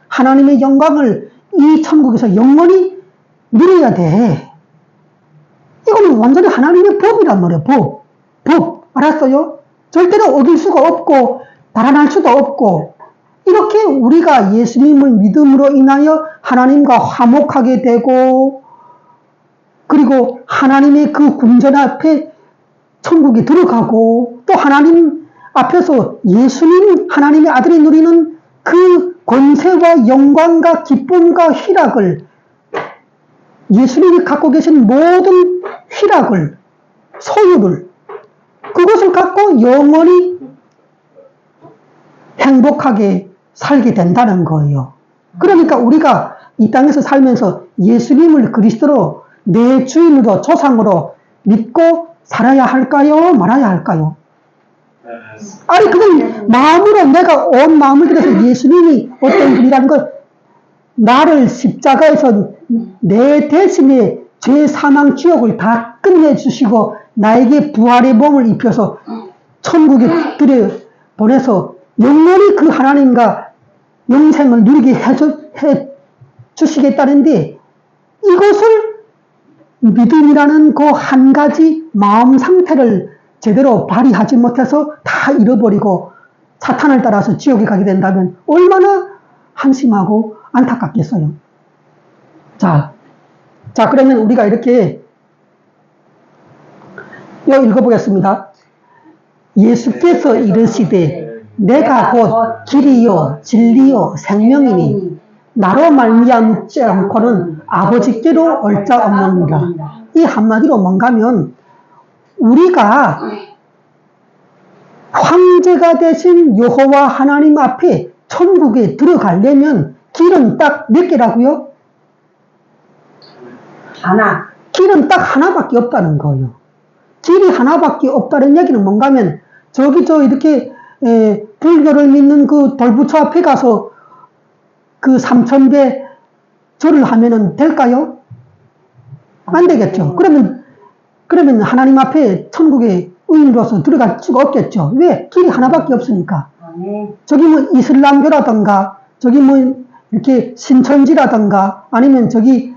하나님의 영광을 이 천국에서 영원히 누려야 돼. 이거는 완전히 하나님의 법이란 말이에요. 법. 알았어요? 절대로 어길 수가 없고 달아날 수도 없고 이렇게 우리가 예수님을 믿음으로 인하여 하나님과 화목하게 되고 그리고 하나님의 그 군전 앞에 천국에 들어가고 또 하나님 앞에서 예수님 하나님의 아들이 누리는 그 권세와 영광과 기쁨과 희락을 예수님이 갖고 계신 모든 희락을 소유를 그것을 갖고 영원히 행복하게 살게 된다는 거예요. 그러니까 우리가 이 땅에서 살면서 예수님을 그리스도로 내 주인으로 조상으로 믿고 살아야 할까요? 말아야 할까요? 아니 그건 마음으로 내가 온 마음을 들여서 예수님이 어떤 분이라는 걸 나를 십자가에서 내 대신에 죄 사망 지옥을 다 끝내주시고 나에게 부활의 몸을 입혀서 천국에 들여보내서 영원히 그 하나님과 영생을 누리게 해주시겠다는데 이것을 믿음이라는 그 한 가지 마음 상태를 제대로 발휘하지 못해서 다 잃어버리고 사탄을 따라서 지옥에 가게 된다면 얼마나 한심하고 안타깝겠어요. 자 그러면 우리가 이렇게 읽어보겠습니다. 예수께서 이르시되 내가 곧 길이요 진리요 생명이니 나로 말미암지 않고는 아버지께로 올 자 없느니라. 이 한마디로 뭔가 하면 우리가 황제가 되신 여호와 하나님 앞에 천국에 들어가려면 길은 딱 몇 개라고요? 하나. 길은 딱 하나밖에 없다는 거예요. 길이 하나밖에 없다는 얘기는 뭔가 하면 이렇게 불교를 믿는 그 돌부처 앞에 가서 그 3000배 절을 하면은 될까요? 안 되겠죠. 그러면 하나님 앞에 천국에 의인으로서 들어갈 수가 없겠죠. 왜? 길이 하나밖에 없으니까. 저기 뭐 이슬람교라든가 저기 뭐 이렇게 신천지라든가 아니면 저기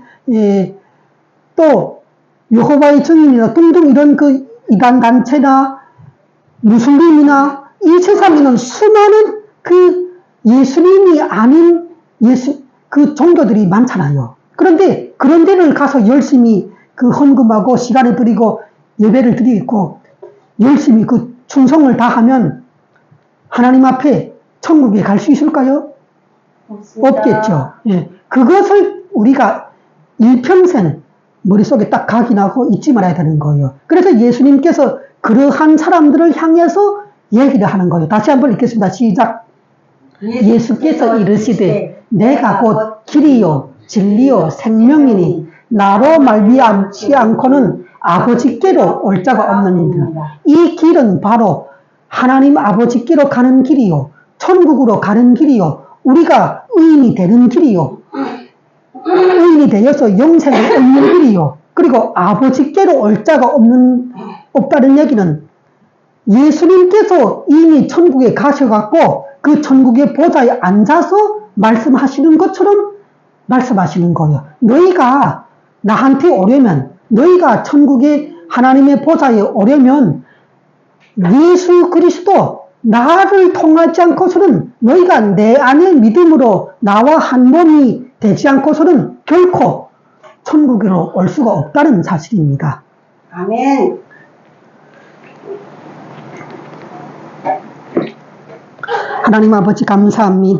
또 여호와의 증인이나 등등 이런 그 이단 단체나 무슬림이나 이 세상에는 수많은 그 예수님이 아닌 그 종교들이 많잖아요. 그런데 그런 데를 가서 열심히 그 헌금하고 시간을 드리고 예배를 드리고 열심히 그 충성을 다하면 하나님 앞에 천국에 갈 수 있을까요? 없겠죠. 예. 그것을 우리가 일평생 머릿속에 딱 각인하고 잊지 말아야 되는 거예요. 그래서 예수님께서 그러한 사람들을 향해서 얘기를 하는 거예요. 다시 한번 읽겠습니다. 시작. 예수께서 이르시되 내가 곧 길이요 진리요 생명이니 나로 말미암지 않고는 아버지께로 올 자가 없는 일이라. 이 길은 바로 하나님 아버지께로 가는 길이요. 천국으로 가는 길이요. 우리가 의인이 되는 길이요. 의인이 되어서 영생을 얻는 길이요. 그리고 아버지께로 올 자가 없다는 얘기는 예수님께서 이미 천국에 가셔갖고 그 천국의 보좌에 앉아서 말씀하시는 것처럼 말씀하시는 거예요. 너희가 나한테 오려면, 너희가 천국의 하나님의 보좌에 오려면 예수 그리스도 나를 통하지 않고서는, 너희가 내 안의 믿음으로 나와 한 몸이 되지 않고서는 결코 천국으로 올 수가 없다는 사실입니다. 아멘. 하나님 아버지 감사합니다.